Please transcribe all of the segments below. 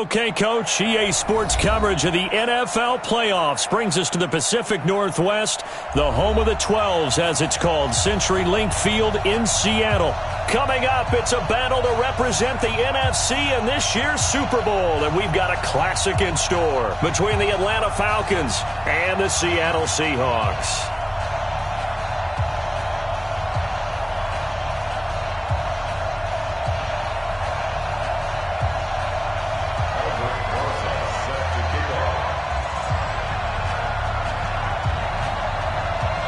Okay, Coach, EA Sports coverage of the NFL playoffs brings us to the Pacific Northwest, the home of the 12s, as it's called, CenturyLink Field in Seattle. Coming up, it's a battle to represent the NFC in this year's Super Bowl, and we've got a classic in store between the Atlanta Falcons and the Seattle Seahawks.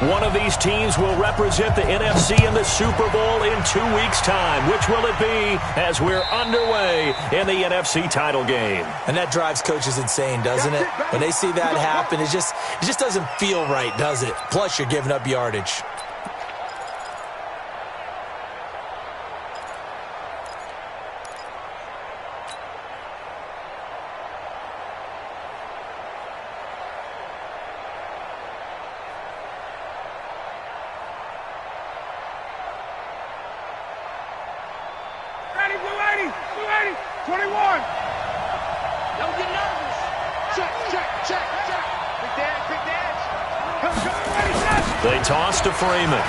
One of these teams will represent the NFC in the Super Bowl in 2 weeks' time. Which will it be as we're underway in the NFC title game? And that drives coaches insane, doesn't it? When they see that happen, it just doesn't feel right, does it? Plus, you're giving up yardage. They toss to Freeman.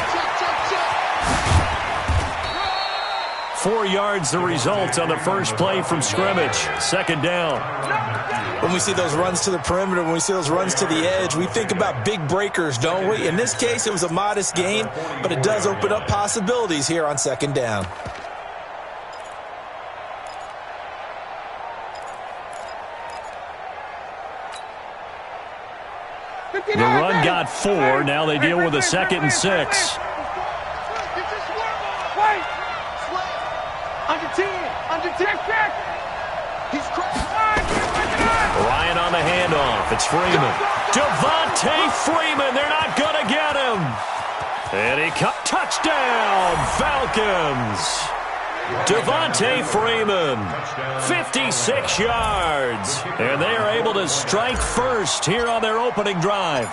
4 yards the result on the first play from scrimmage. Second down. When we see those runs to the perimeter, when we see those runs to the edge, we think about big breakers, don't we? In this case, it was a modest gain, but it does open up possibilities here on second down. The run got 4. Now they deal with a 2nd and 6. Ryan on the handoff. It's Freeman. Devontae Freeman. They're not going to get him. And he cut. Touchdown, Falcons. Devontae Freeman, 56 yards. And they are able to strike first here on their opening drive.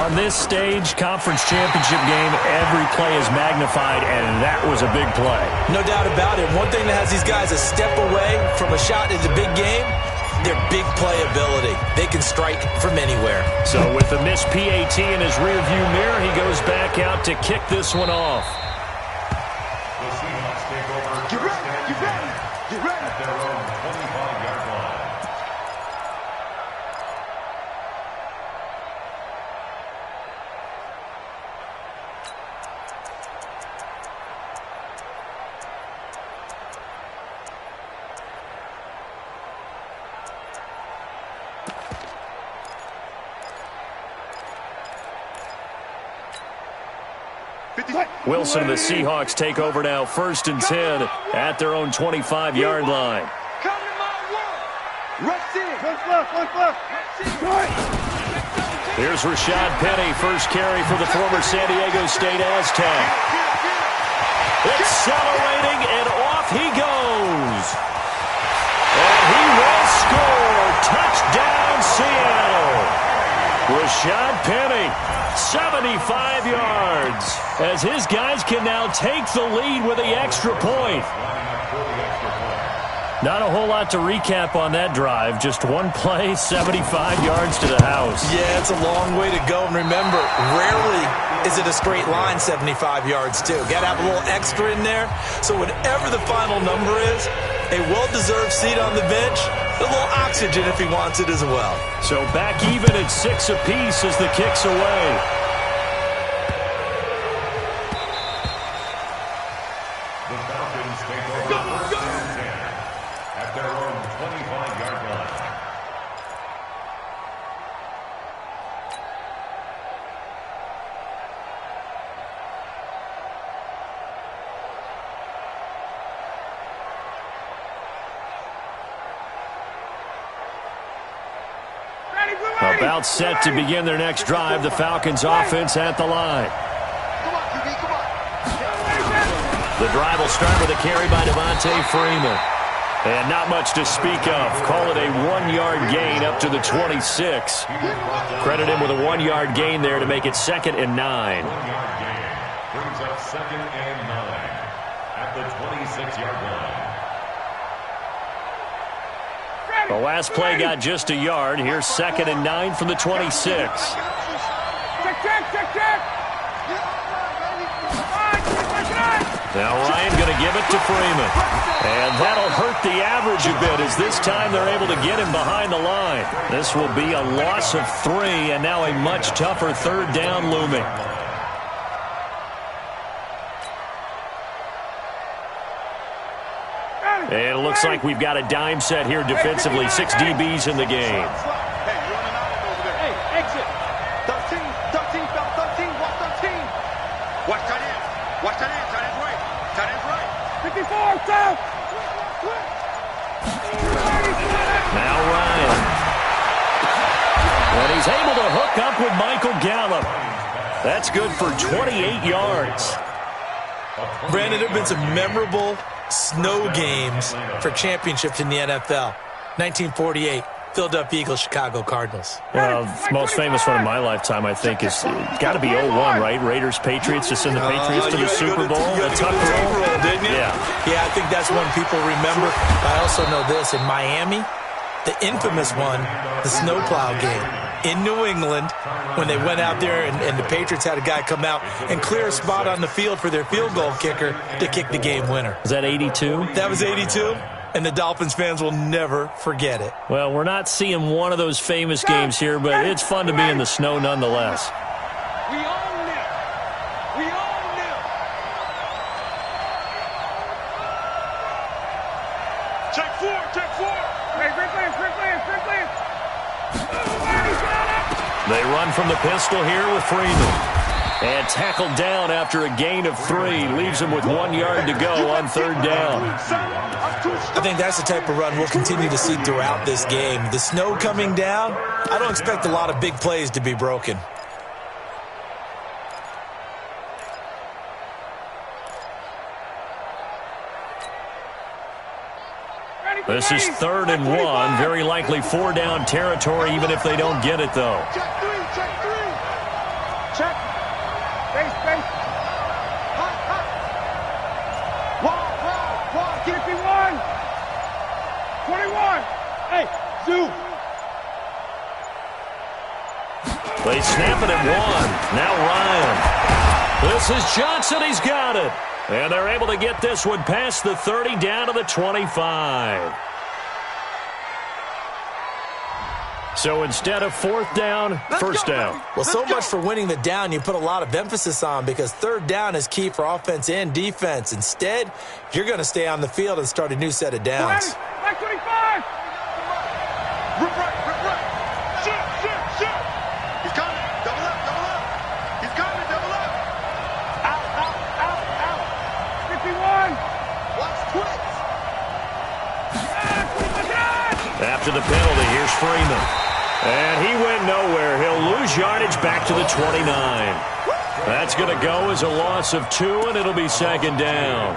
On this stage, conference championship game, every play is magnified, and that was a big play. No doubt about it. One thing that has these guys a step away from a shot in the big game, their big play ability. They can strike from anywhere. So with the missed PAT in his rearview mirror, he goes back out to kick this one off. Wilson and the Seahawks take over now, 1st and 10 at their own 25-yard line. Here's Rashad Penny, first carry for the former San Diego State Aztec. Accelerating, and off he goes. And he will score. Touchdown, Seattle. Rashad Penny, 75 yards, as his guys can now take the lead with the extra point. Not a whole lot to recap on that drive. Just one play, 75 yards to the house. Yeah, it's a long way to go. And remember, rarely is it a straight line 75 yards, too. Got to have a little extra in there. So whatever the final number is, a well-deserved seat on the bench, a little oxygen if he wants it as well. So back even at 6 apiece as the kick's away. About set to begin their next drive. The Falcons offense at the line. The drive will start with a carry by Devontae Freeman. And not much to speak of. Call it a 1-yard gain up to the 26. Credit him with a 1-yard gain there to make it 2nd and 9. 1-yard gain brings up 2nd and 9 at the 26-yard line. The last play got just a yard. Here's 2nd and 9 from the 26. Now Ryan going to give it to Freeman. And that'll hurt the average a bit as this time they're able to get him behind the line. This will be a loss of 3 and now a much tougher 3rd down looming. And it looks like we've got a dime set here defensively. 6 DBs in the game. Hey, exit. 13, 13, watch 13. Watch tight end. Watch tight end. Tight end's right. Tight end's right. 54, south. Now Ryan. And he's able to hook up with Michael Gallup. That's good for 28 yards. Brandon, there have been some memorable snow games for championships in the NFL. 1948, Philadelphia Eagles, Chicago Cardinals. Well, the most famous one in my lifetime, I think, is got to be 01, right? Raiders, Patriots, to send the Patriots to the Super Bowl. The Tuck roll, didn't you? Yeah, I think that's one people remember. I also know this. In Miami, the infamous one, the snowplow game in New England, when they went out there and the Patriots had a guy come out and clear a spot on the field for their field goal kicker to kick the game winner. Was that 82? That was 82, and the Dolphins fans will never forget it. Well, we're not seeing one of those famous games here, but it's fun to be in the snow nonetheless. We own them. We own them. Check 4. Hey, quickly. They run from the pistol here with Freeman. And tackled down after a gain of 3. Leaves him with 1 yard to go on 3rd down. I think that's the type of run we'll continue to see throughout this game. The snow coming down, I don't expect a lot of big plays to be broken. This is 3rd and 1. Very likely 4-down territory, even if they don't get it, though. Check 3. Check. Space. Hot. Wall. 51. 21. Hey, Zoo. They snap it at 1. Now Ryan. This is Johnson. He's got it. And they're able to get this one past the 30 down to the 25. So instead of 4th down, 1st down. Well, so much for winning the down you put a lot of emphasis on, because 3rd down is key for offense and defense. Instead, you're going to stay on the field and start a new set of downs. Back 25. Rip right. Shoot. He's coming. Double up. He's coming. Double up. Out. 51. Watch twitch. After the penalty, here's Freeman. And he went nowhere. He'll lose yardage back to the 29. That's going to go as a loss of 2, and it'll be 2nd down.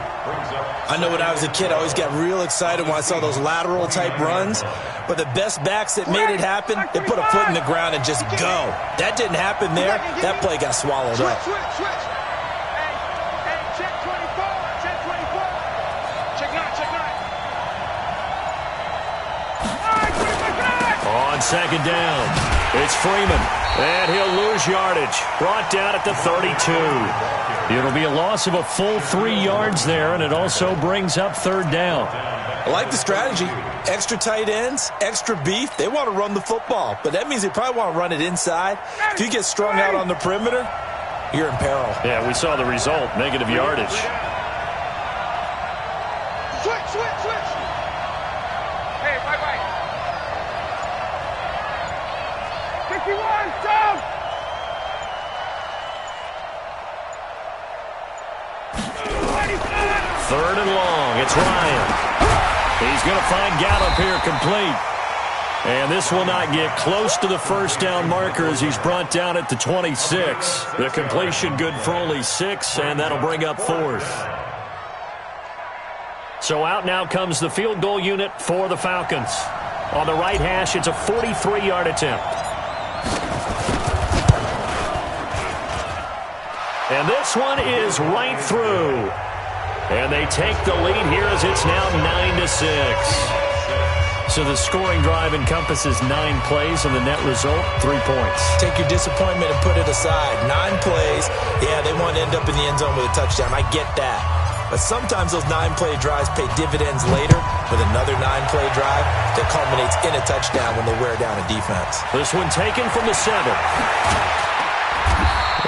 I know when I was a kid, I always got real excited when I saw those lateral-type runs. But the best backs that made it happen, they put a foot in the ground and just go. That didn't happen there. That play got swallowed up. Switch. Hey, check 24. Check 9. On 2nd down, it's Freeman. And he'll lose yardage. Brought down at the 32. It'll be a loss of a full 3 yards there, and it also brings up 3rd down. I like the strategy. Extra tight ends, extra beef. They want to run the football, but that means they probably want to run it inside. If you get strung out on the perimeter, you're in peril. Yeah, we saw the result, negative yardage. Switch. Hey, bye. 51, down. Third and long. It's Ryan. He's going to find Gallup here complete. And this will not get close to the 1st down marker as he's brought down at the 26. The completion good for only 6, and that'll bring up 4th. So out now comes the field goal unit for the Falcons. On the right hash, it's a 43-yard attempt. And this one is right through. And they take the lead here as it's now 9-6. So the scoring drive encompasses 9 plays, and the net result, 3 points. Take your disappointment and put it aside. 9 plays, yeah, they want to end up in the end zone with a touchdown. I get that. But sometimes those 9-play drives pay dividends later with another 9-play drive that culminates in a touchdown when they wear down a defense. This one taken from the 7.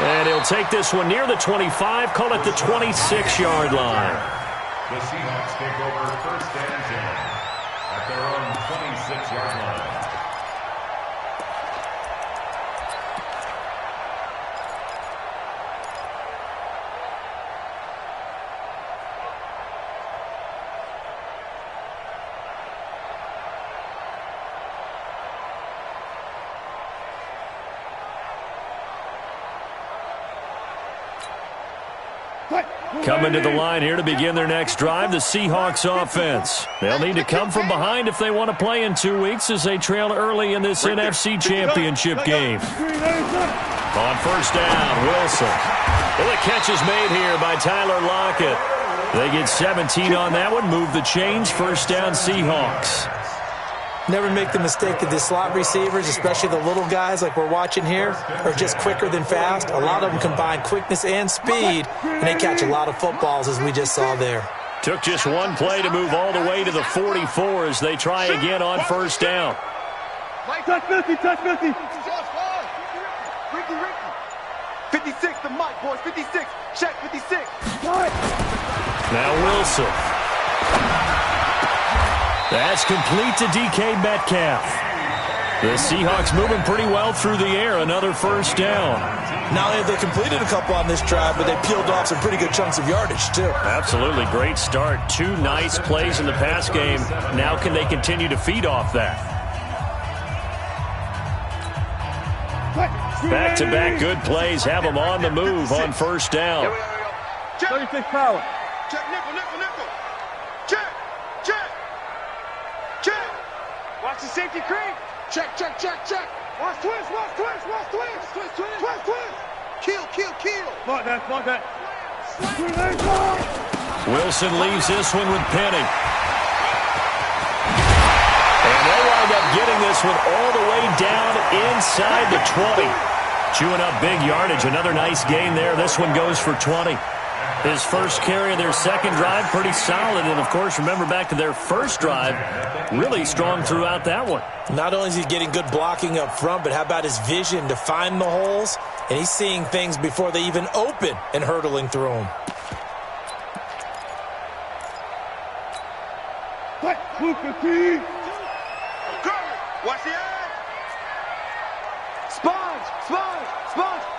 And he'll take this one near the 25, call it the 26-yard line. The Seahawks take over first and 10 at their own 26-yard line. Coming to the line here to begin their next drive, the Seahawks offense. They'll need to come from behind if they want to play in 2 weeks as they trail early in this NFC Championship game. On first down, Wilson. Well, the catch is made here by Tyler Lockett. They get 17 on that one, move the chains, first down Seahawks. Never make the mistake that the slot receivers, especially the little guys like we're watching here, are just quicker than fast. A lot of them combine quickness and speed, and they catch a lot of footballs, as we just saw there. Took just one play to move all the way to the 44 as they try again on first down. Touch 50, touch 50. 56, the mic, boys, 56. Check 56. Now Wilson. That's complete to DK Metcalf. The Seahawks moving pretty well through the air. Another first down. Not only have they completed a couple on this drive, but they peeled off some pretty good chunks of yardage, too. Absolutely. Great start. 2 nice plays in the pass game. Now can they continue to feed off that? Back-to-back good plays. Have them on the move on first down. 36 power. Check, nickel. Check. Watch the safety creep. Check. Watch twist. Kill. Mark that. Wilson leaves this one with Penny. And they wind up getting this one all the way down inside the 20. Chewing up big yardage. Another nice gain there. This one goes for 20. His first carry of their second drive, pretty solid. And, of course, remember back to their first drive, really strong throughout that one. Not only is he getting good blocking up front, but how about his vision to find the holes? And he's seeing things before they even open and hurdling through them. Watch the eye. Sponge.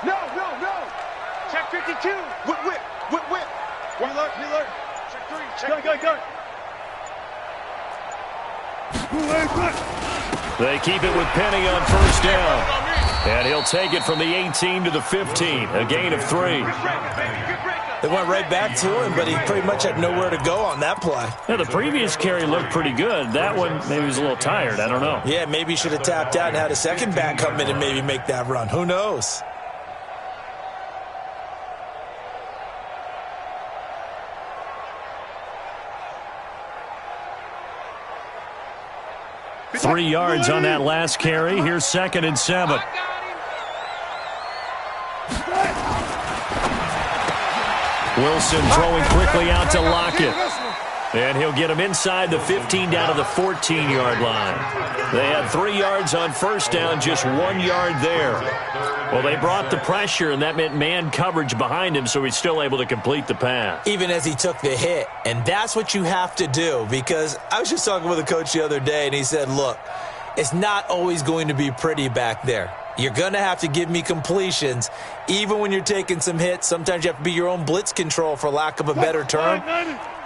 No. Check 52. Whip. One alert. Check 3. Go. They keep it with Penny on first down. And he'll take it from the 18 to the 15. A gain of 3. They went right back to him, but he pretty much had nowhere to go on that play. Yeah, the previous carry looked pretty good. That one, maybe he was a little tired. I don't know. Yeah, maybe he should have tapped out and had a second back come in and maybe make that run. Who knows? Three yards on that last carry. Here's 2nd and 7. Wilson throwing quickly out to Lockett. And he'll get him inside the 15 down to the 14-yard line. They had 3 yards on first down, just 1 yard there. Well, they brought the pressure, and that meant man coverage behind him, so he's still able to complete the pass. Even as he took the hit. And that's what you have to do, because I was just talking with a coach the other day, and he said, look, it's not always going to be pretty back there. You're going to have to give me completions. Even when you're taking some hits, sometimes you have to be your own blitz control, for lack of a better term.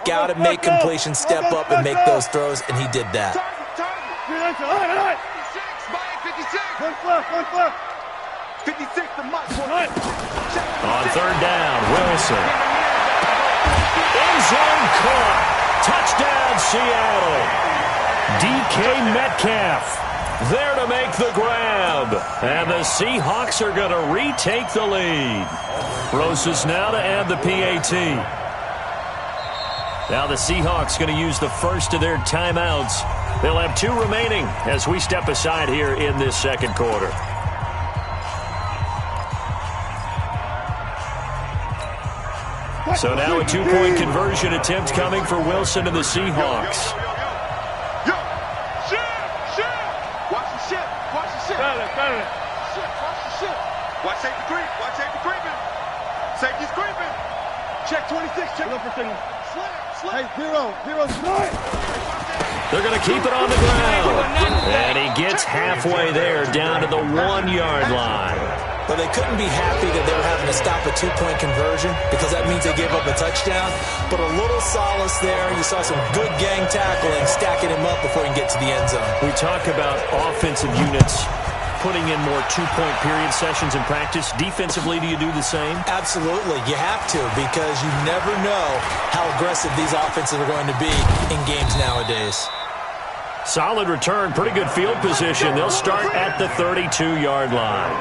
Got to make completions, step up, and make those throws, and he did that. 56, the mark. On third down, Wilson. End zone caught. Touchdown, Seattle. DK Metcalf there to make the grab. And the Seahawks are going to retake the lead. Rosas now to add the PAT. Now the Seahawks going to use the first of their timeouts. They'll have 2 remaining as we step aside here in this second quarter. So now a 2-point conversion attempt coming for Wilson and the Seahawks. Watch safety creep. Watch safety creeping. Safety's creeping. Check 26. Check. Look for signal. Slip. Hey, zero. They're going to keep it on the ground. And he gets halfway there, down to the 1-yard line. But they couldn't be happy that they were having to stop a 2-point conversion because that means they gave up a touchdown. But a little solace there. You saw some good gang tackling, stacking him up before he can get to the end zone. We talk about offensive units putting in more 2-point period sessions in practice. Defensively, do you do the same? Absolutely. You have to because you never know how aggressive these offenses are going to be in games nowadays. Solid return, pretty good field position. They'll start at the 32-yard line.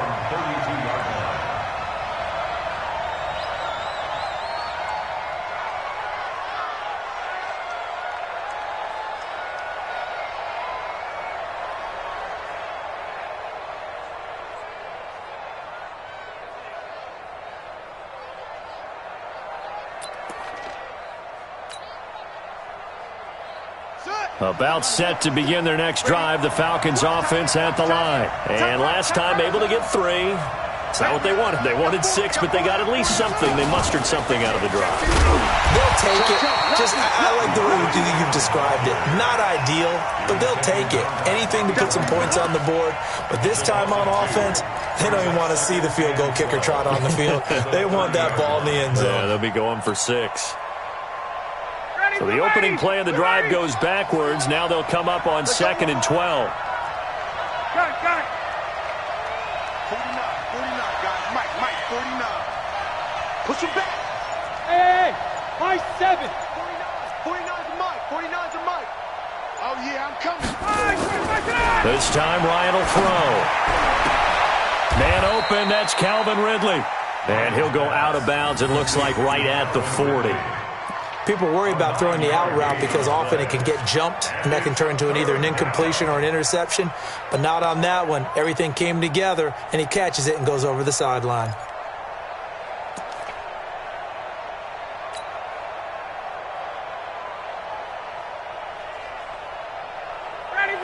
About set to begin their next drive, the Falcons offense at the line. And last time able to get 3. It's not what they wanted. They wanted 6, but they got at least something. They mustered something out of the drive. They'll take it. I like the way you've described it. Not ideal, but they'll take it. Anything to put some points on the board. But this time on offense, they don't even want to see the field goal kicker trot on the field. They want that ball in the end zone. Yeah, they'll be going for 6. So the opening play of the drive goes backwards. Now they'll come up on 2nd and 12. Got it. 49, guys. Mike, 49. Push him back. Hey, Mike 7. 49's a Mike. 49's a Mike. Oh, yeah, I'm coming. This time Ryan will throw. Man open, that's Calvin Ridley. And he'll go out of bounds, it looks like right at the 40. People worry about throwing the out route because often it can get jumped, and that can turn into either an incompletion or an interception. But not on that one. Everything came together, and he catches it and goes over the sideline.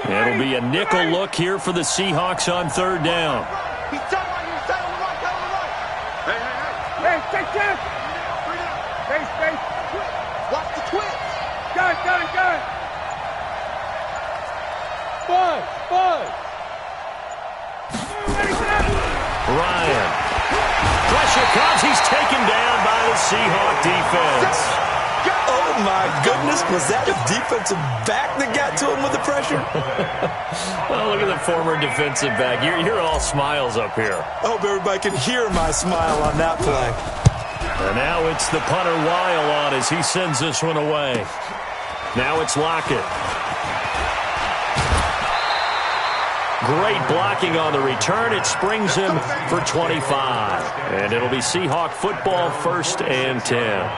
It'll be a nickel look here for the Seahawks on 3rd down. He's telling you, stay on the right. Hey, take that. Space. Watch the twist. Got it. Buzz. Ryan. Pressure comes. He's taken down by the Seahawk defense. Oh, my goodness. Was that a defensive back that got to him with the pressure? Oh, look at the former defensive back. You're all smiles up here. I hope everybody can hear my smile on that play. And now it's the punter Weil on as he sends this one away. Now it's Lockett. Great blocking on the return. It springs him for 25. And it'll be Seahawk football, 1st and 10.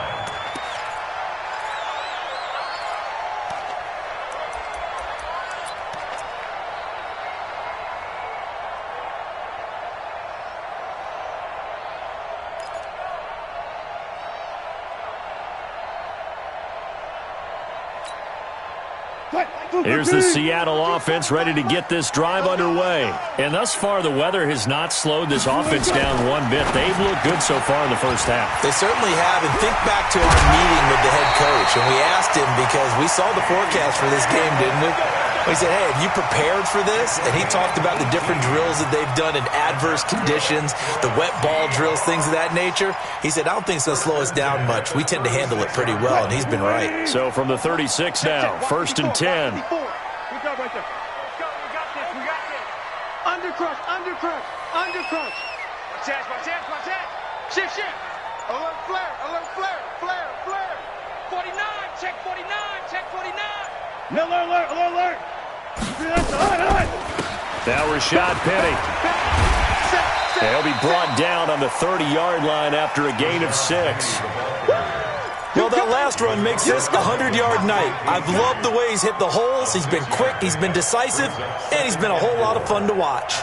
Here's the Seattle offense ready to get this drive underway. And thus far, the weather has not slowed this offense down one bit. They've looked good so far in the first half. They certainly have. And think back to our meeting with the head coach. And we asked him because we saw the forecast for this game, didn't we? We said, hey, have you prepared for this? And he talked about the different drills that they've done in adverse conditions, the wet ball drills, things of that nature. He said, I don't think it's going to slow us down much. We tend to handle it pretty well, and he's been right. So from the 36 now, 1st and 10. We got this. Undercrush. Watch that. Shift. Alert flare. 49, check 49. Alert. Now Rashad Penny. They'll be brought down on the 30-yard line after a gain of 6. Well, that that last run makes this a 100-yard night. I've loved the way he's hit the holes. He's been quick, he's been decisive, and he's been a whole lot of fun to watch.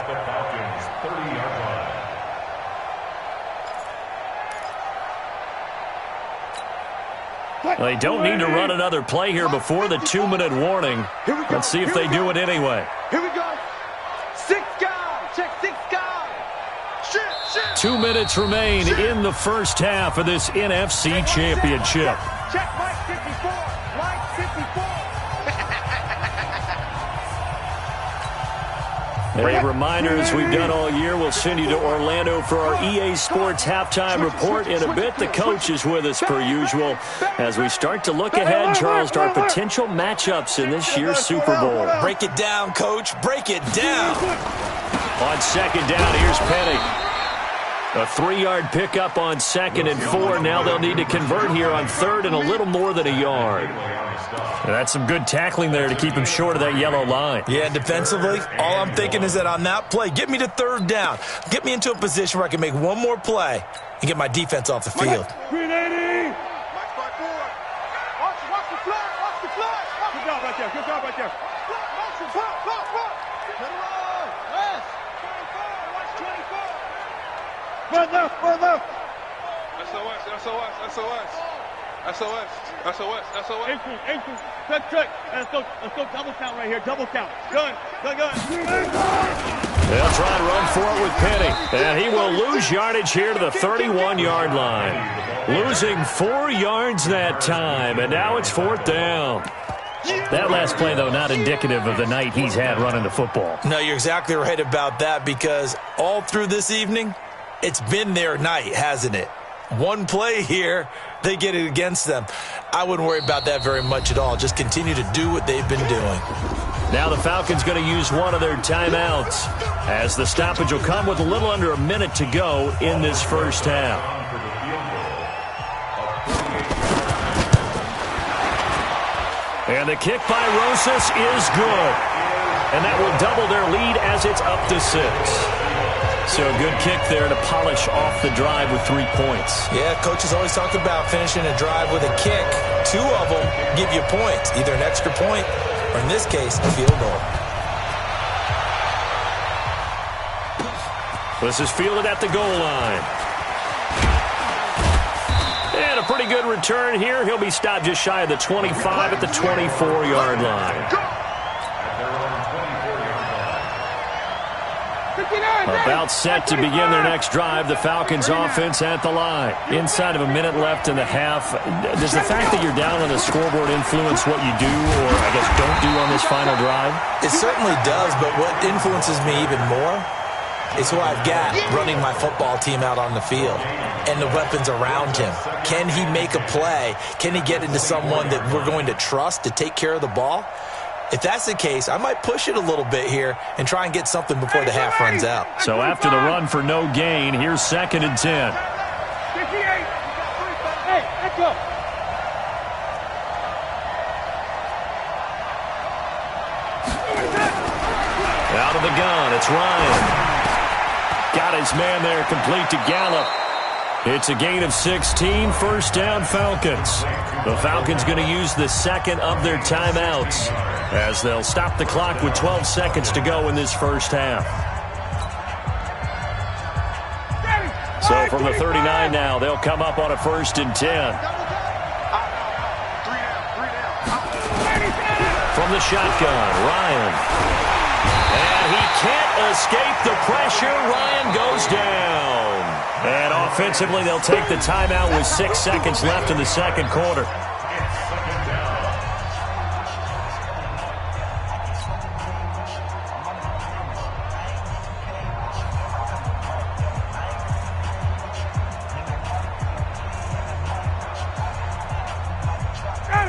They don't need to run another play here before the 2-minute warning. Let's see if they do it anyway. Here we go. 6 guys. Check 6 guys. Shit. 2 minutes remain in the first half of this NFC Championship. Check Mike 54. Mike 54. A reminder, as we've done all year, we'll send you to Orlando for our EA Sports halftime report in a bit. The coach is with us per usual as we start to look ahead, Charles, to our potential matchups in this year's Super Bowl. Break it down, Coach. Break it down. On second down, here's Penny. A 3-yard pickup on 2nd and 4. Now they'll need to convert here on 3rd and a little more than a yard. That's some good tackling there to keep him short of that yellow line. Yeah, defensively, all I'm thinking is that on that play, get me to 3rd down. Get me into a position where I can make one more play and get my defense off the field. 380. Mike 54. Watch the flag. Watch the flag. Good job right there. Good job right there. Look. Middle row. West. 24. Watch 24. Further. SOS. Ankle. Trick. Let's go double count right here. Double count. Gun. They'll try and run for it with Penny. And he will lose yardage here to the 31-yard line. Losing 4 yards that time. And now it's 4th down. That last play, though, not indicative of the night he's had running the football. No, you're exactly right about that, because all through this evening, it's been their night, hasn't it? One play here, they get it against them. I wouldn't worry about that very much at all. Just continue to do what they've been doing. Now the Falcons going to use one of their timeouts, as the stoppage will come with a little under a minute to go in this first half. And the kick by Rosas is good. And that will double their lead as it's up to 6. So a good kick there to polish off the drive with 3 points. Yeah, coaches always talk about finishing a drive with a kick. 2 of them give you points, either an extra point or, in this case, a field goal. This is fielded at the goal line. And a pretty good return here. He'll be stopped just shy of the 25 at the 24-yard line. About set to begin their next drive. The Falcons offense at the line. Inside of a minute left in the half. Does the fact that you're down on the scoreboard influence what you do, or I guess don't do on this final drive? It certainly does, but what influences me even more is who I've got running my football team out on the field and the weapons around him. Can he make a play? Can he get into someone that we're going to trust to take care of the ball? If that's the case, I might push it a little bit here and try and get something before the half runs out. So after the run for no gain, here's 2nd and 10. 58. Hey, let's go. Out of the gun, it's Ryan. Got his man there, complete to Gallup. It's a gain of 16, 1st down Falcons. The Falcons going to use the 2nd of their timeouts as they'll stop the clock with 12 seconds to go in this first half. So from the 39 now, they'll come up on a 1st and 10. From the shotgun, Ryan. And he can't escape the pressure. Ryan goes down. And offensively, they'll take the timeout with 6 seconds left in the second quarter.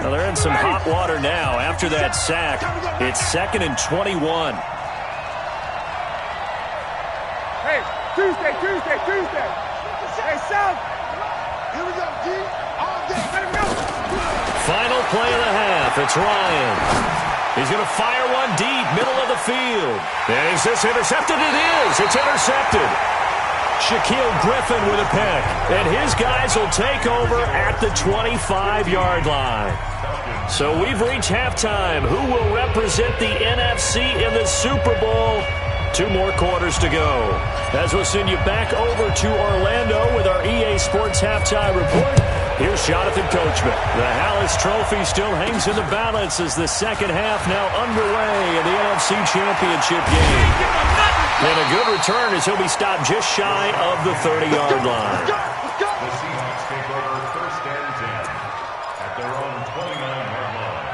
Well, they're in some hot water now. After that sack, it's 2nd and 21. Hey, Tuesday. Hey, South. Here we go, G. All day. Let him go. Final play of the half. It's Ryan. He's going to fire one deep, middle of the field. And is this intercepted? It is. It's intercepted. Shaquille Griffin with a pick. And his guys will take over at the 25-yard line. So we've reached halftime. Who will represent the NFC in the Super Bowl? 2 more quarters to go. As we'll send you back over to Orlando with our EA Sports Halftime Report, here's Jonathan Coachman. The Hallis Trophy still hangs in the balance as the second half now underway in the NFC Championship game. And a good return as he'll be stopped just shy of the 30-yard line. The Seahawks take over first and 10 at their own 29-yard line.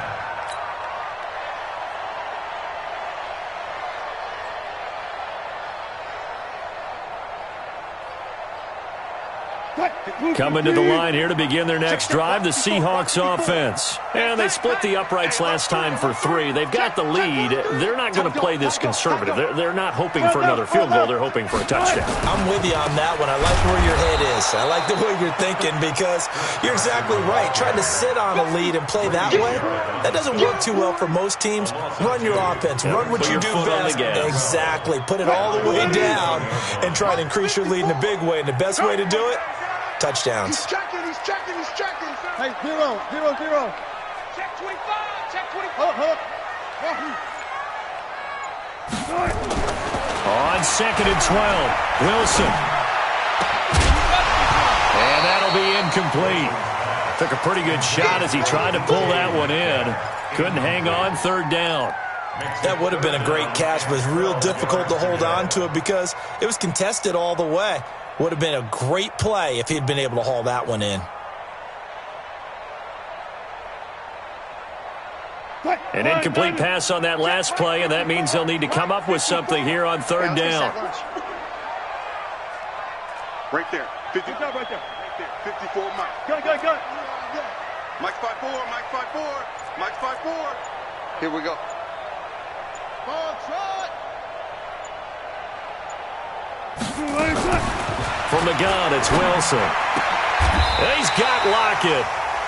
Coming to the line here to begin their next drive, the Seahawks offense. And they split the uprights last time for 3. They've got the lead. They're not going to play this conservative. They're not hoping for another field goal. They're hoping for a touchdown. I'm with you on that one. I like where your head is. I like the way you're thinking because you're exactly right. Trying to sit on a lead and play that way, that doesn't work too well for most teams. Run your offense. Run what you do best. Exactly. Put it all the way down and try to increase your lead in a big way. And the best way to do it, touchdowns. He's checking. Hey, 0. Check 25. On 2nd and 12, Wilson. And that'll be incomplete. Took a pretty good shot as he tried to pull that one in. Couldn't hang on 3rd down. That would have been a great catch, but it's real difficult to hold on to it because it was contested all the way. Would have been a great play if he'd been able to haul that one in. An incomplete pass on that last play, and that means they'll need to come up with something here on 3rd down. Right there. 50, right there. 54, Mike. Go. Mike 5-4. Mike 5-4. Here we go. Ball shot. From the gun, it's Wilson. And he's got Lockett.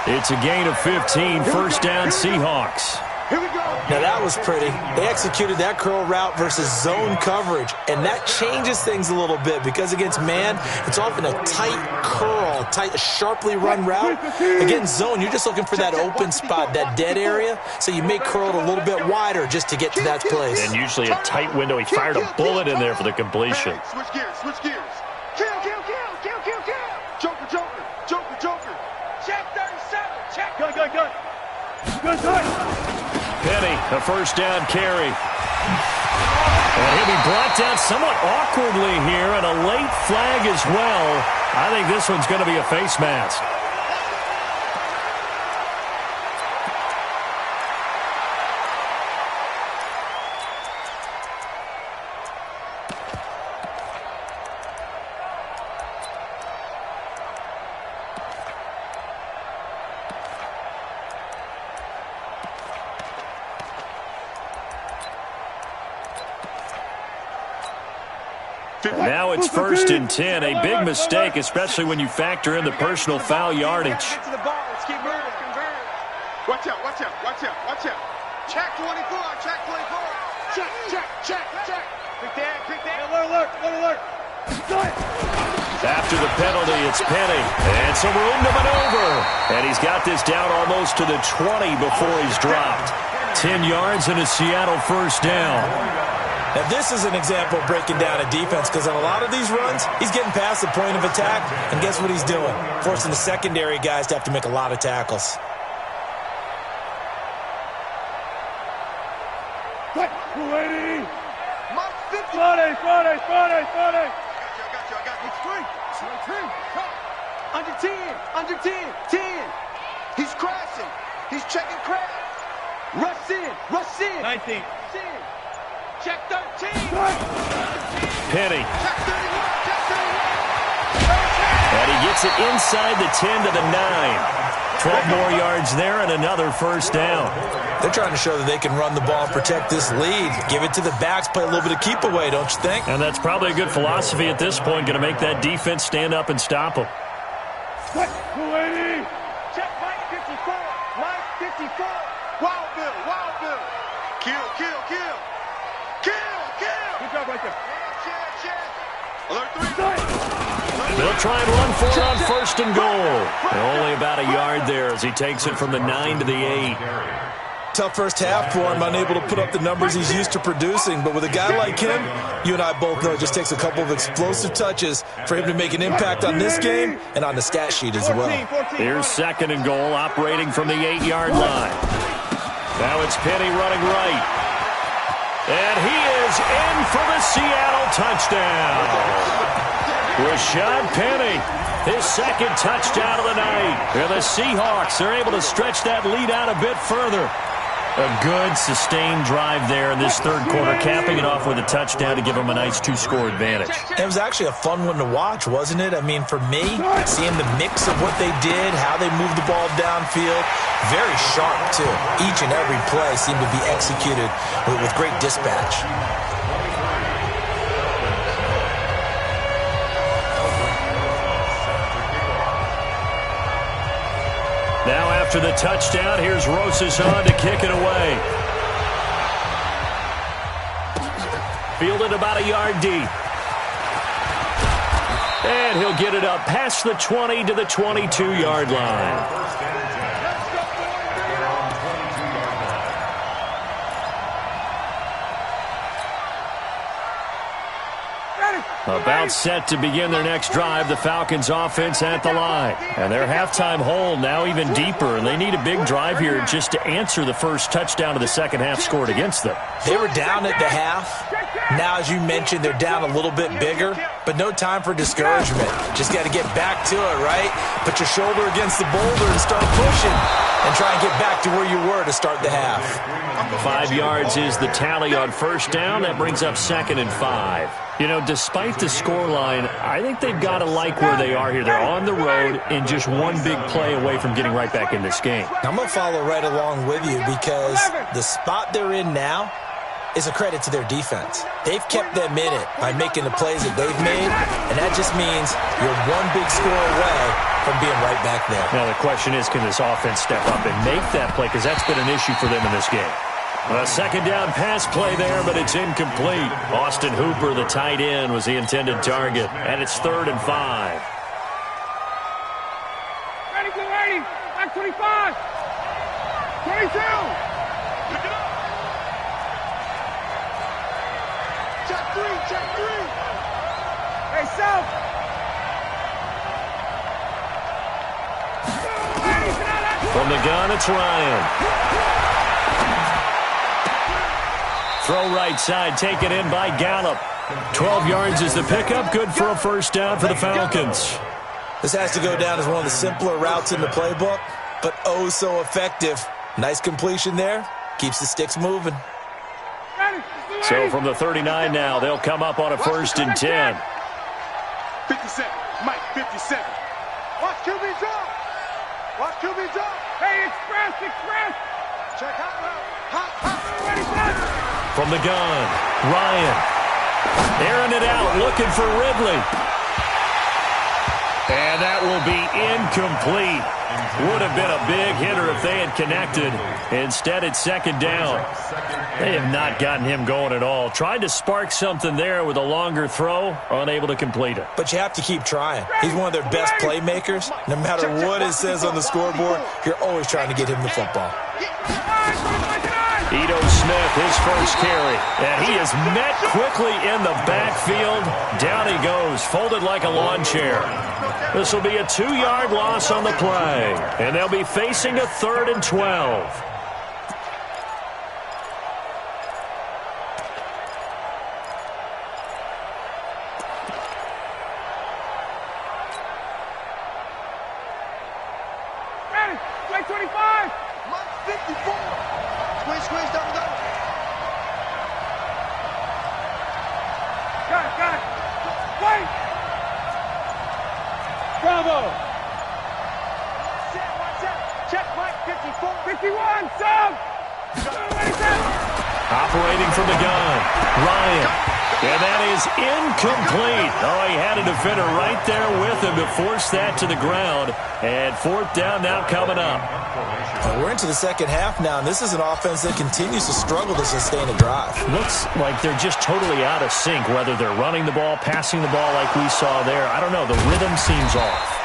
It's a gain of 15, 1st down Seahawks. Here we go. Now that was pretty. They executed that curl route versus zone coverage, and that changes things a little bit because against man, it's often a tight curl, a sharply run route. Against zone, you're just looking for that open spot, that dead area, so you make curl it a little bit wider just to get to that place. And usually a tight window. He fired a bullet in there for the completion. Hey, switch gears. Kill. Joker. Check 37. Check. Gun. Good time. Penny, a 1st down carry. And he'll be brought down somewhat awkwardly here, and a late flag as well. I think this one's going to be a face mask. Now it's 1st and 10, a big mistake, especially when you factor in the personal foul yardage. Get to the ball. Let's keep moving. Watch out. Check 24. Check. Pick that. Alert. After the penalty, it's Penny. And some room to maneuver. And he's got this down almost to the 20 before he's dropped. 10 yards and a Seattle 1st down. Now, this is an example of breaking down a defense because on a lot of these runs, he's getting past the point of attack, and guess what he's doing? Forcing the secondary guys to have to make a lot of tackles. Mike 50. Friday. I got you. Under 10. He's crashing. He's checking crash. Rush in. 19. Check 13. Penny. Check 31. And he gets it inside the 10 to the 9. 12 more yards there and another 1st down. They're trying to show that they can run the ball and protect this lead. Give it to the backs, play a little bit of keep away, don't you think? And that's probably a good philosophy at this point, going to make that defense stand up and stop them. Check Mike 54. Wild Bill. Kill. Good job right there. Check. Alert 3. They'll try and run for it on 1st and goal. And only about a yard there as he takes it from the 9 to the 8. Tough first half for him, unable to put up the numbers he's used to producing. But with a guy like him, you and I both know it just takes a couple of explosive touches for him to make an impact on this game and on the stat sheet as well. Here's 2nd and goal, operating from the 8-yard line. Now it's Penny running right. And he is in for the Seattle touchdown. Rashad Penny, his 2nd touchdown of the night. And the Seahawks are able to stretch that lead out a bit further. A good, sustained drive there in this 3rd quarter, capping it off with a touchdown to give them a nice 2-score advantage. It was actually a fun one to watch, wasn't it? I mean, for me, seeing the mix of what they did, how they moved the ball downfield, very sharp, too. Each and every play seemed to be executed with great dispatch. Now after the touchdown, here's Rosas on to kick it away. Fielded about a yard deep. And he'll get it up past the 20 to the 22-yard line. About set to begin their next drive, the Falcons offense at the line. And their halftime hole now even deeper, and they need a big drive here just to answer the first touchdown of the second half scored against them. They were down at the half. Now, as you mentioned, they're down a little bit bigger, but no time for discouragement. Just got to get back to it, right? Put your shoulder against the boulder and start pushing and try and get back to where you were to start the half. 5 yards is the tally on first down. That brings up 2nd and 5. You know, despite the scoreline, I think they've got to like where they are here. They're on the road and just one big play away from getting right back in this game. I'm going to follow right along with you because the spot they're in now is a credit to their defense. They've kept them in it by making the plays that they've made, and that just means you're one big score away from being right back there. Now the question is, can this offense step up and make that play? Because that's been an issue for them in this game. A 2nd down pass play there, but it's incomplete. Austin Hooper, the tight end, was the intended target, and it's 3rd and 5. Ready, get ready. Back 25. 22. Check 3, check 3. Hey, South. From the gun, it's Ryan. Throw right side, taken in by Gallup. 12 yards is the pickup, good for a first down for the Falcons. This has to go down as one of the simpler routes in the playbook, but oh so effective. Nice completion there, keeps the sticks moving. So from the 39 now, they'll come up on a 1st and 10. 57, Mike, 57. Watch QB drop. Watch QB drop. Hey, express. Check hot route. Ready, set. From the gun, Ryan. Airing it out, looking for Ridley. And that will be incomplete. Would have been a big hitter if they had connected. Instead, it's 2nd down. They have not gotten him going at all. Tried to spark something there with a longer throw, unable to complete it. But you have to keep trying. He's one of their best playmakers. No matter what it says on the scoreboard, you're always trying to get him the football. Ito Smith, his first carry. And he is met quickly in the backfield. Down he goes, folded like a lawn chair. This will be a 2-yard loss on the play. And they'll be facing a 3rd and 12. Ready, play 25. Mike, 54. Squeeze, double. Got it. Wait. Bravo. Watch out. Check Mike, 54. 51, sub. Ready, set. Operating from the gun, Ryan. And that is incomplete. Oh, he had a defender right there with him to force that to the ground. And fourth down now coming up. We're into the second half now, and this is an offense that continues to struggle to sustain a drive. Looks like they're just totally out of sync, whether they're running the ball, passing the ball like we saw there. I don't know. The rhythm seems off.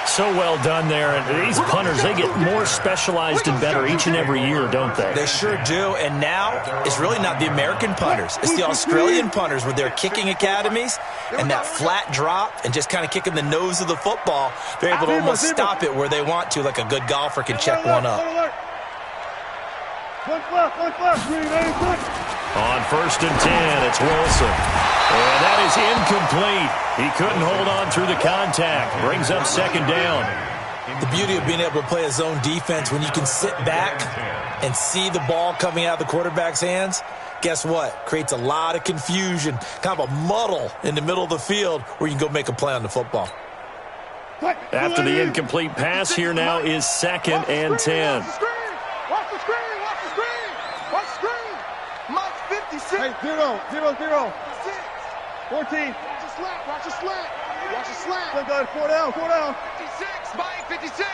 So well done there. And these punters, they get more specialized and better each and every year, don't they? They sure do. And now it's really not the American punters. It's the Australian punters with their kicking academies and that flat drop and just kind of kicking the nose of the football. They're able to almost stop it where they want to, like a good golfer can check one up. On 1st and 10, it's Wilson. And that is incomplete. He couldn't hold on through the contact. Brings up second down. The beauty of being able to play a zone defense when you can sit back and see the ball coming out of the quarterback's hands, guess what? Creates a lot of confusion, kind of a muddle in the middle of the field where you can go make a play on the football. After the incomplete pass, here now is 2nd and 10. Watch the screen! Watch the screen! Watch the screen! Mike 56. Hey, 0, 0, 0. 14. Watch the slant. Watch the slant. Watch the slant. Good, 4 down, 4 down. 56. Mike 56.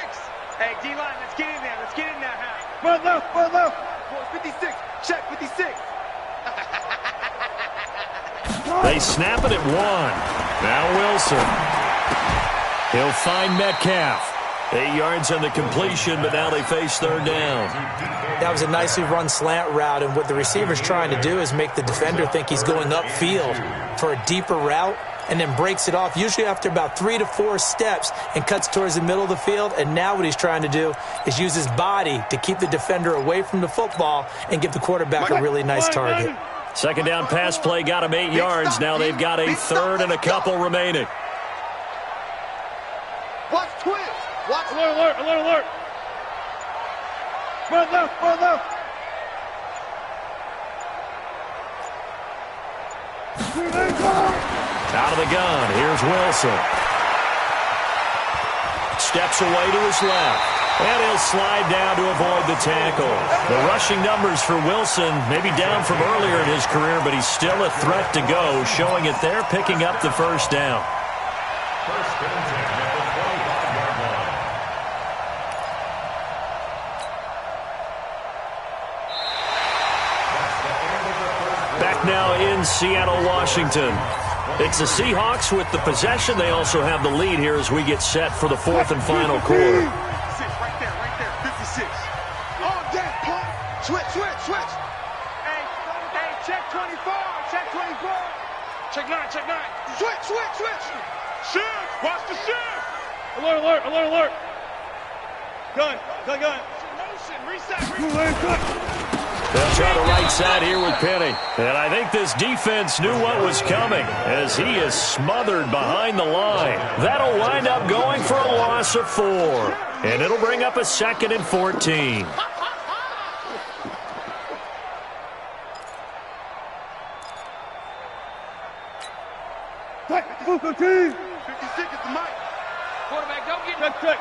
Hey, D-line, let's get in there. Let's get in there, huh? Run left, run left. 56. Check 56. They snap it at 1. Now Wilson. He'll find Metcalf. 8 yards on the completion, but now they face third down. That was a nicely run slant route, and what the receiver's trying to do is make the defender think he's going upfield for a deeper route and then breaks it off, usually after about 3 to 4 steps, and cuts towards the middle of the field. And now what he's trying to do is use his body to keep the defender away from the football and give the quarterback a really nice target. Second down pass play got him 8 yards. Now they've got a third and a couple remaining. Watch twitch. Watch. Alert, alert, alert, alert. Run left, run left. Out of the gun, here's Wilson. Steps away to his left. And he'll slide down to avoid the tackle. The rushing numbers for Wilson maybe down from earlier in his career, but he's still a threat to go, showing it there, picking up the first down. First and 10 at the 25-yard line. Back now in Seattle, Washington. It's the Seahawks with the possession. They also have the lead here as we get set for the fourth and final quarter. Right there, 56. Oh, damn, punt. Switch. Hey, check 24, check 24. Check 9. Switch. Shift, watch the shift. Alert. Gun. Motion, reset. They'll try the right side here with Penny. And I think this defense knew what was coming as he is smothered behind the line. That'll wind up going for a loss of 4. And it'll bring up a 2nd and 14. Buka team. 56 is the mic. Quarterback, don't get check.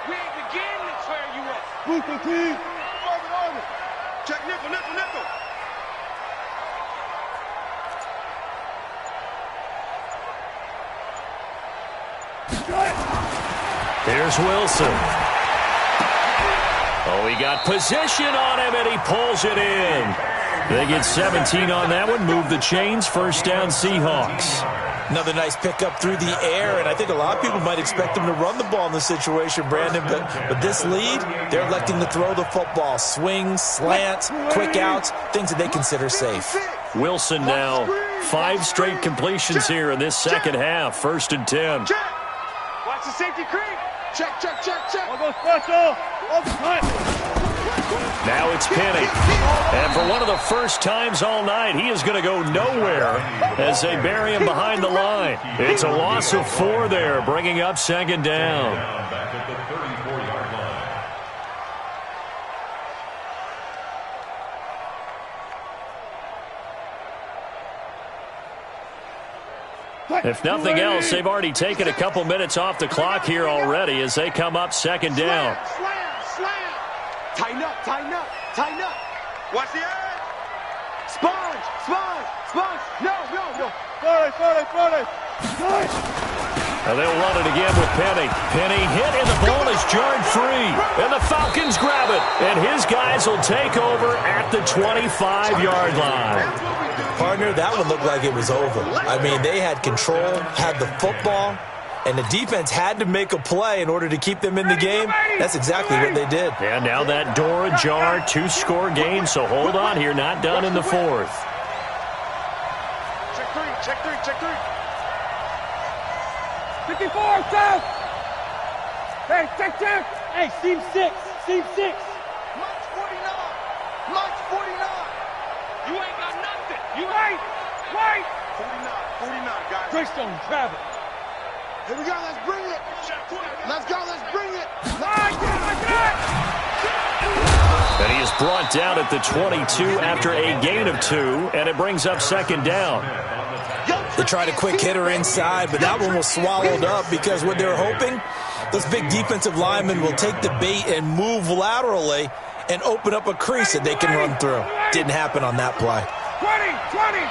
We ain't beginning to tear you up. Buka team. Over. Check nickel. Here's Wilson. Oh, he got position on him, and he pulls it in. They get 17 on that one. Move the chains. First down, Seahawks. Another nice pickup through the air, and I think a lot of people might expect them to run the ball in this situation, Brandon, but this lead, they're electing to throw the football. Swings, slants, quick outs, things that they consider safe. Wilson now, 5 straight completions here in this second half. First and 10. Check. Watch the safety creep. Check. I'll go special. Now it's Penny. And for one of the first times all night, he is going to go nowhere as they bury him behind the line. It's a loss of 4 there, bringing up second down. Back at the 34-yard line. If nothing else, they've already taken a couple minutes off the clock here already as they come up second down. Slam. Tighten up. Watch the edge. Now they'll run it again with Penny. Penny hit, and the ball is jarred free. And the Falcons grab it. And his guys will take over at the 25-yard line. Partner, that one looked like it was over. I mean, they had control, had the football, and the defense had to make a play in order to keep them in the game. That's exactly what they did. And now that door ajar, two-score game, so hold on here, not done in the fourth. Check three. 54, South. Hey, check. Hey, seam 6. Mike's 49. You ain't got nothing. You ain't. 49, guys. Greystone, travel. Here we go, let's bring it. And he is brought down at the 22 after a gain of 2, and it brings up second down. They tried a quick hitter inside, but that one was swallowed up because what they're hoping, those big defensive linemen will take the bait and move laterally and open up a crease that they can run through. Didn't happen on that play. 20.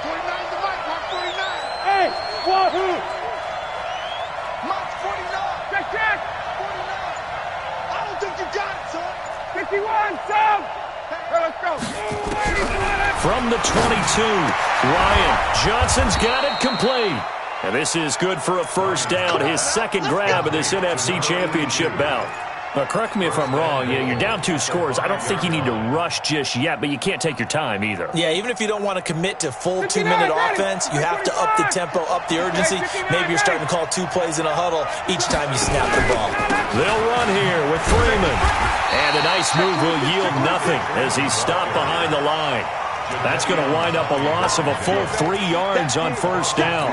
49's the Mike, Mark 49. Hey, wahoo. Mike's 49. Check. 49. I don't think you got it, son. 51, South. Hey, let's go. From the 22, Ryan Johnson's got it complete. And this is good for a first down, his second grab of this NFC Championship bout. Correct me if I'm wrong. You're down 2 scores. I don't think you need to rush just yet, but you can't take your time either. Yeah, even if you don't want to commit to full 2-minute offense, you have to up the tempo, up the urgency. Maybe you're starting to call 2 plays in a huddle each time you snap the ball. They'll run here with Freeman. And a nice move will yield nothing as he's stopped behind the line. That's going to wind up a loss of a full 3 yards on first down.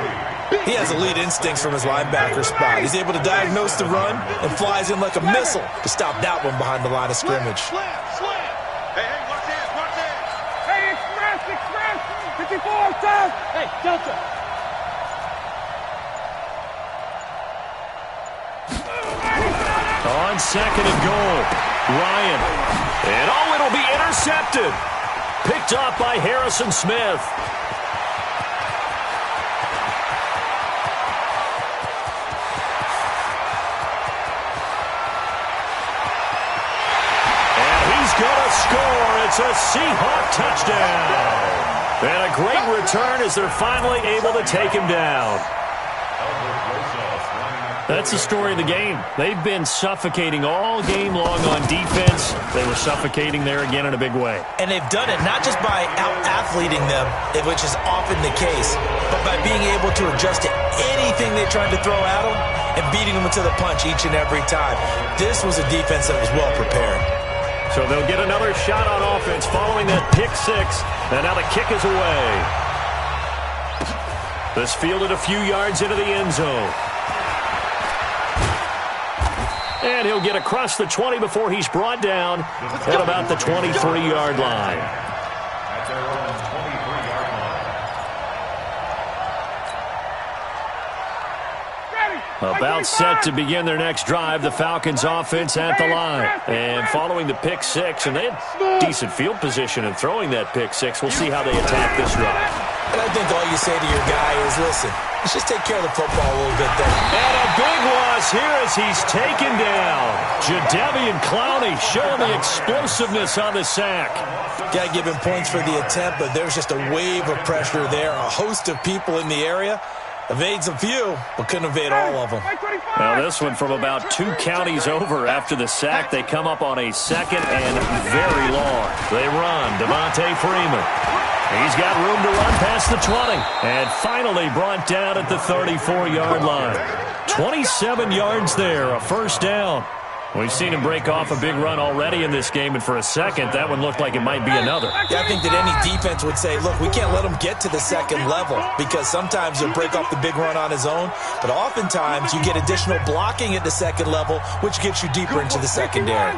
He has elite instincts from his linebacker spot. He's able to diagnose the run and flies in like a missile to stop that one behind the line of scrimmage. Slam. Hey, watch this. Hey, express. 54, South. Hey, Delta. On second and goal, Ryan. And it'll be intercepted. Picked off by Harrison Smith. Gonna score. It's a Seahawk touchdown. And a great return as they're finally able to take him down. That's the story of the game. They've been suffocating all game long on defense. They were suffocating there again in a big way. And they've done it not just by out-athleting them, which is often the case, but by being able to adjust to anything they tried to throw at them and beating them to the punch each and every time. This was a defense that was well prepared. So they'll get another shot on offense following that pick 6. And now the kick is away. This fielded a few yards into the end zone. And he'll get across the 20 before he's brought down at about the 23-yard line. At their own 23-yard line. About set to begin their next drive, the Falcons offense at the line. And following the pick 6, and they had decent field position in throwing that pick 6. We'll see how they attack this drive. And I think all you say to your guy is, listen, let's just take care of the football a little bit then. And a big loss here as he's taken down. Jadeveon Clowney showing the explosiveness on the sack. Got to give him points for the attempt, but there's just a wave of pressure there. A host of people in the area. Evades a few, but couldn't evade all of them. Now this one from about 2 counties over after the sack. They come up on a second and very long. They run. Devontae Freeman. He's got room to run past the 20. And finally brought down at the 34-yard line. 27 yards there, a first down. We've seen him break off a big run already in this game, and for a second, that one looked like it might be another. Yeah, I think that any defense would say, look, we can't let him get to the second level because sometimes he'll break off the big run on his own, but oftentimes you get additional blocking at the second level, which gets you deeper into the secondary.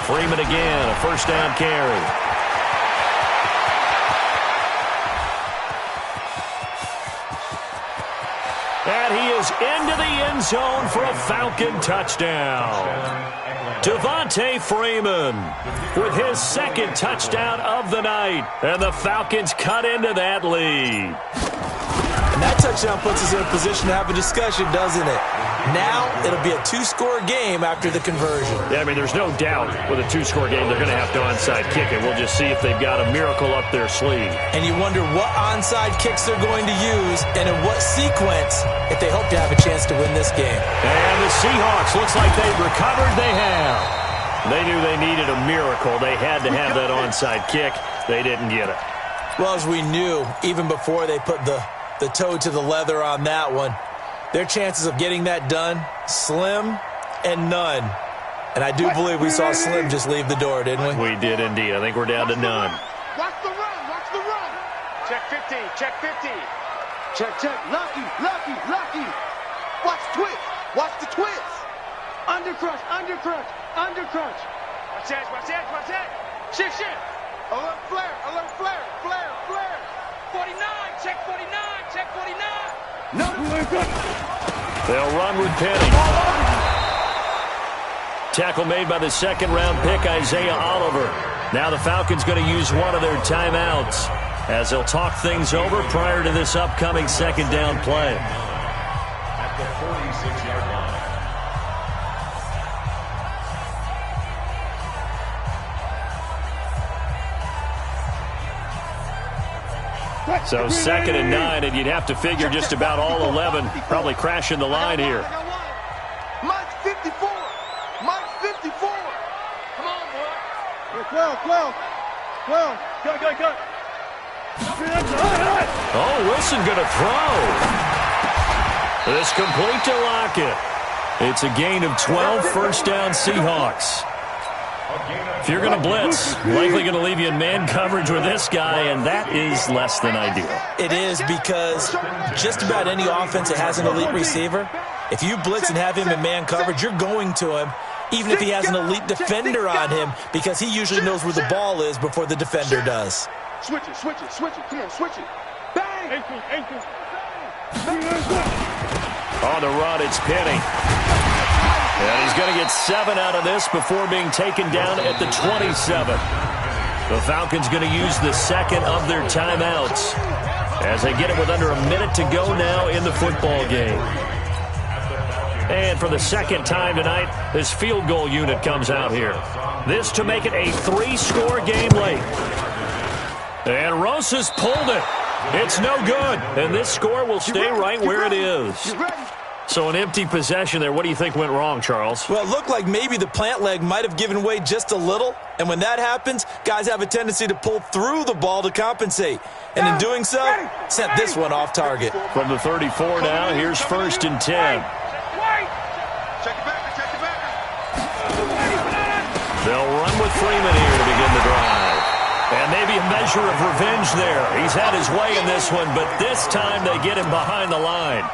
Freeman again, a first down carry. And he is into the end zone for a Falcon touchdown. Devontae Freeman with his second touchdown of the night. And the Falcons cut into that lead. And that touchdown puts us in a position to have a discussion, doesn't it? Now it'll be a two-score game after the conversion. Yeah, I mean, there's no doubt with a two-score game they're going to have to onside kick it. We'll just see if they've got a miracle up their sleeve. And you wonder what onside kicks they're going to use and in what sequence if they hope to have a chance to win this game. And the Seahawks, looks like they've recovered. They have. They knew they needed a miracle. They had to have that onside kick. They didn't get it. Well, as we knew, even before they put the toe to the leather on that one, their chances of getting that done, slim and none. And I do believe we saw Slim just leave the door, didn't we? We did indeed. I think we're down to none. Watch the run. Watch the run. Check 50. Check 50. Check. Lucky. Watch twist. Watch the twist. Undercrush. Watch that. Shift. Alert flare. 49. Check 49. No. They'll run with Penny. Tackle made by the second-round pick, Isaiah Oliver. Now the Falcons going to use one of their timeouts as they'll talk things over prior to this upcoming second down play. At the 46-yard line. So 2nd and 9, and you'd have to figure just about all 11 probably crashing the line here. Mike's 54. Come on, boy. 12. Go. Oh, Wilson going to throw. This complete to Lockett. It's a gain of 12, first down Seahawks. If you're going to blitz, likely going to leave you in man coverage with this guy, and that is less than ideal. It is, because just about any offense that has an elite receiver, if you blitz and have him in man coverage, you're going to him, even if he has an elite defender on him, because he usually knows where the ball is before the defender does. Switch it. Come on, switch it. Bang! Ankle. On the run, it's Penny. And he's going to get 7 out of this before being taken down at the 27. The Falcons going to use the second of their timeouts as they get it with under a minute to go now in the football game. And for the second time tonight, this field goal unit comes out here. This to make it a 3-score game late. And Rosas pulled it. It's no good. And this score will stay right where it is. So an empty possession there. What do you think went wrong, Charles? Well, it looked like maybe the plant leg might have given way just a little. And when that happens, guys have a tendency to pull through the ball to compensate. And in doing so, sent this one off target. From the 34 now, here's 1st and 10. Check it back. They'll run with Freeman here to begin the drive. And maybe a measure of revenge there. He's had his way in this one, but this time they get him behind the line.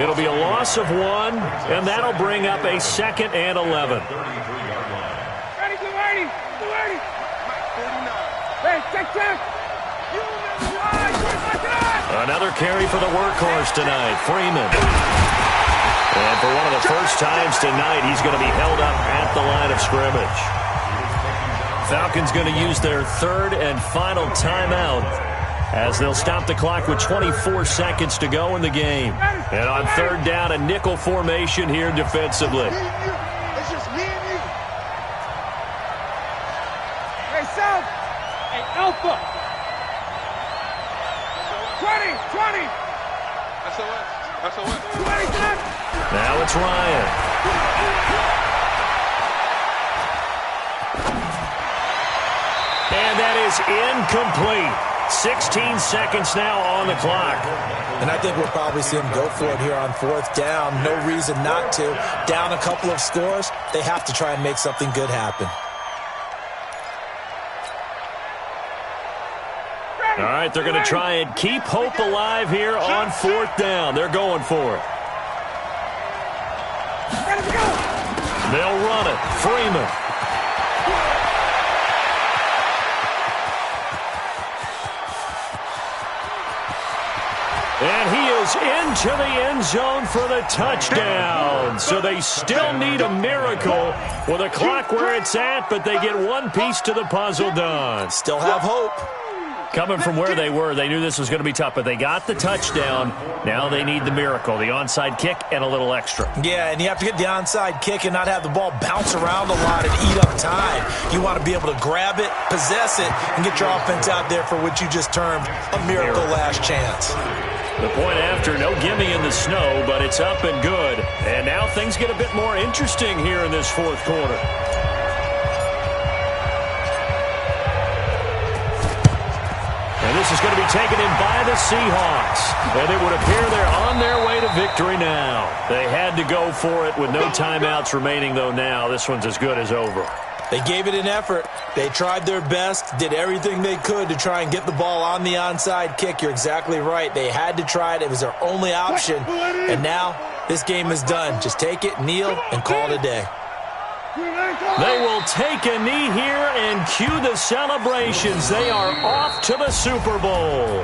It'll be a loss of 1, and that'll bring up a 2nd and 11. Check. Another carry for the workhorse tonight, Freeman. And for one of the first times tonight, he's going to be held up at the line of scrimmage. Falcons going to use their 3rd and final timeout as they'll stop the clock with 24 seconds to go in the game. And on 3rd down, a nickel formation here defensively. It's just me and you. Hey, South. Hey, Alpha. 20. SOS. 20. Now it's Ryan. And that is incomplete. 16 seconds now on the clock. And I think we'll probably see them go for it here on 4th down. No reason not to. Down a couple of scores, they have to try and make something good happen. All right, they're going to try and keep hope alive here on 4th down. They're going for it. They'll run it. Freeman. And he is goes into the end zone for the touchdown. So they still need a miracle with a clock where it's at, but they get one piece to the puzzle done. Still have hope. Coming from where they were, they knew this was going to be tough, but they got the touchdown. Now they need the miracle, the onside kick and a little extra. Yeah, and you have to get the onside kick and not have the ball bounce around a lot and eat up time. You want to be able to grab it, possess it, and get your offense out there for what you just termed a miracle last chance. The point after, no gimme in the snow, but it's up and good. And now things get a bit more interesting here in this fourth quarter. And this is going to be taken in by the Seahawks. And it would appear they're on their way to victory now. They had to go for it with no timeouts remaining, though now this one's as good as over. They gave it an effort. They tried their best, did everything they could to try and get the ball on the onside kick. You're exactly right. They had to try it. It was their only option. And now this game is done. Just take it, kneel, and call it a day. They will take a knee here and cue the celebrations. They are off to the Super Bowl.